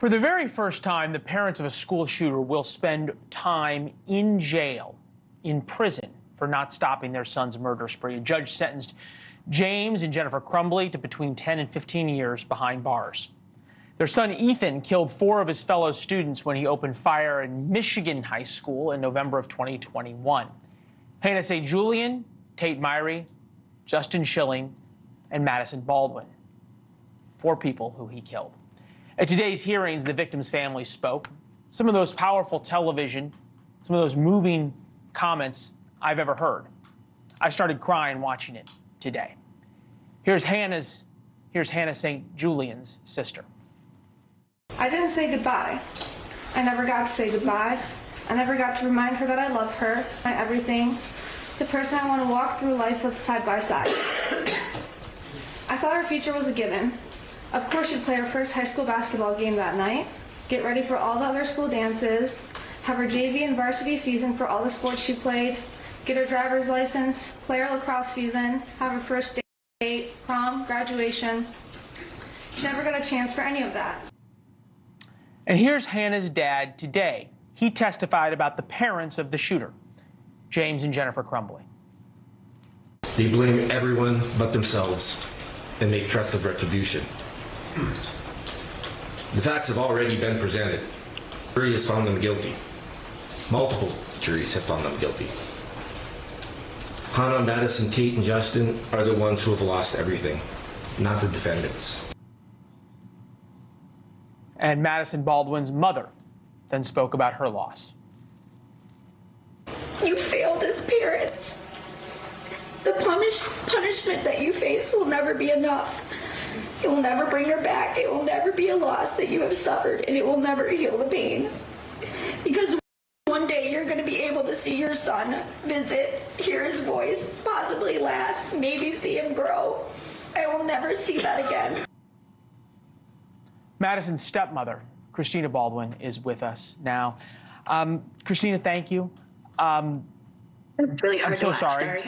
For the very first time, the parents of a school shooter will spend time in jail, in prison, for not stopping their son's murder spree. A judge sentenced James and Jennifer Crumbley to between 10 and 15 years behind bars. Their son Ethan killed 4 of his fellow students when he opened fire in Michigan High School in November of 2021. Hannah St. Julian, Tate Myrie, Justin Schilling, and Madisyn Baldwin. 4 people who he killed. At today's hearings, the victims' families spoke. Some of those powerful television, some of those moving comments I've ever heard. I started crying watching it today. Here's Hannah St. Julian's sister. I didn't say goodbye. I never got to say goodbye. I never got to remind her that I love her, my everything, the person I want to walk through life with side by side. I thought our future was a given. Of course, she'd play her first high school basketball game that night, get ready for all the other school dances, have her JV and varsity season for all the sports she played, get her driver's license, play her lacrosse season, have her first date, prom, graduation. She never got a chance for any of that. And here's Hannah's dad today. He testified about the parents of the shooter, James and Jennifer Crumbley. They blame everyone but themselves and make threats of retribution. The facts have already been presented. The jury has found them guilty. Multiple juries have found them guilty. Hannah, Madisyn, Tate, and Justin are the ones who have lost everything, not the defendants. And Madisyn Baldwin's mother then spoke about her loss. You failed as parents. The punishment that you face will never be enough. It will never bring her back. It will never be a loss that you have suffered, and it will never heal the pain. Because one day you're going to be able to see your son, visit, hear his voice, possibly laugh, maybe see him grow. I will never see that again. Madisyn's stepmother, Christina Baldwin, is with us now. Christina, thank you. It's really hard I'm so to watch, sorry.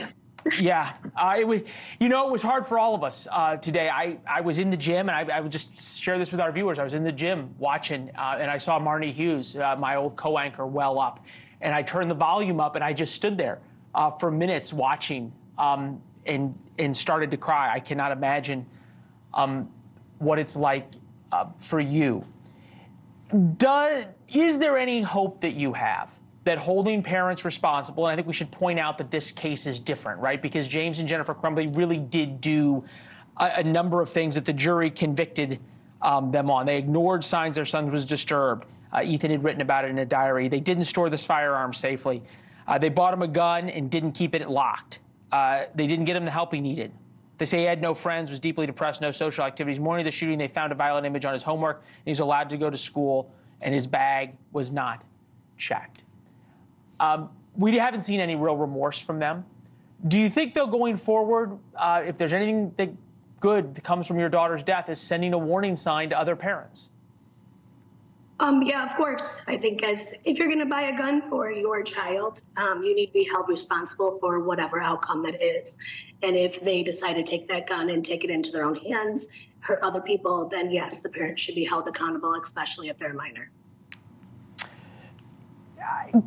Yeah, it was hard for all of us today. I was in the gym, and I would just share this with our viewers. I was in the gym watching, and I saw Marnie Hughes, my old co-anchor, well up. And I turned the volume up, and I just stood there for minutes watching and started to cry. I cannot imagine what it's like for you. Is there any hope that you have that holding parents responsible, and I think we should point out that this case is different, right? Because James and Jennifer Crumbley really did do a number of things that the jury convicted them on. They ignored signs their son was disturbed. Ethan had written about it in a diary. They didn't store this firearm safely. They bought him a gun and didn't keep it locked. They didn't get him the help he needed. They say he had no friends, was deeply depressed, no social activities. Morning of the shooting, they found a violent image on his homework, and he was allowed to go to school, and his bag was not checked. We haven't seen any real remorse from them. Do you think, though, going forward, if there's anything good that comes from your daughter's death, is sending a warning sign to other parents? Yeah, of course. I think if you're going to buy a gun for your child, you need to be held responsible for whatever outcome it is. And if they decide to take that gun and take it into their own hands, hurt other people, then yes, the parents should be held accountable, especially if they're a minor.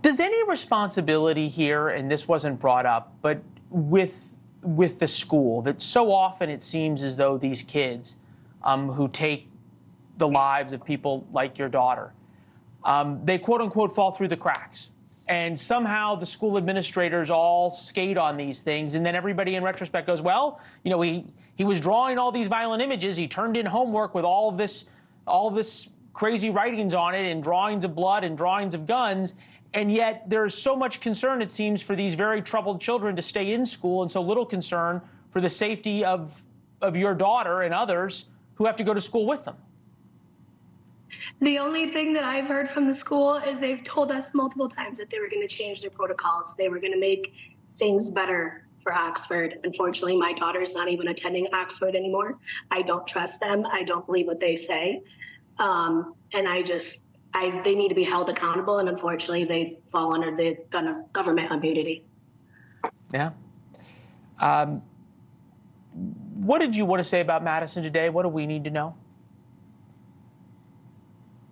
Does any responsibility here, and this wasn't brought up, but with the school, that so often it seems as though these kids who take the lives of people like your daughter, they quote unquote fall through the cracks. And somehow the school administrators all skate on these things, and then everybody in retrospect goes, well, you know, he was drawing all these violent images, he turned in homework with all of this crazy writings on it and drawings of blood and drawings of guns, and yet there's so much concern, it seems, for these very troubled children to stay in school, and so little concern for the safety of your daughter and others who have to go to school with them. The only thing that I've heard from the school is they've told us multiple times that they were going to change their protocols. They were going to make things better for Oxford. Unfortunately, my daughter's not even attending Oxford anymore. I don't trust them. I don't believe what they say. And they need to be held accountable, and unfortunately, they fall under the government immunity. Yeah. What did you want to say about Madisyn today? What do we need to know?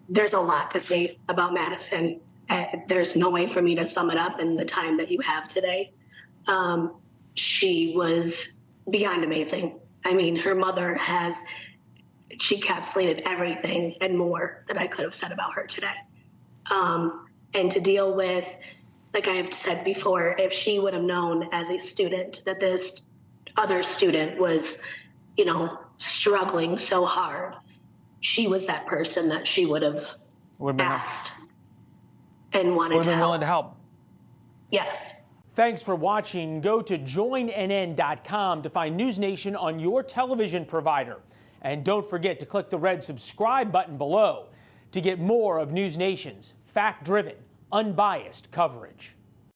there's a lot to say about Madisyn. There's no way for me to sum it up in the time that you have today. She was beyond amazing. I mean, her mother she encapsulated everything and more that I could have said about her today. And to deal with, like I have said before, if she would have known as a student that this other student was, you know, struggling so hard, she was that person that she would have asked and wanted to help. Willing to help. Yes. Thanks for watching. Go to joinnn.com to find NewsNation on your television provider. And don't forget to click the red subscribe button below to get more of NewsNation's fact-driven, unbiased coverage.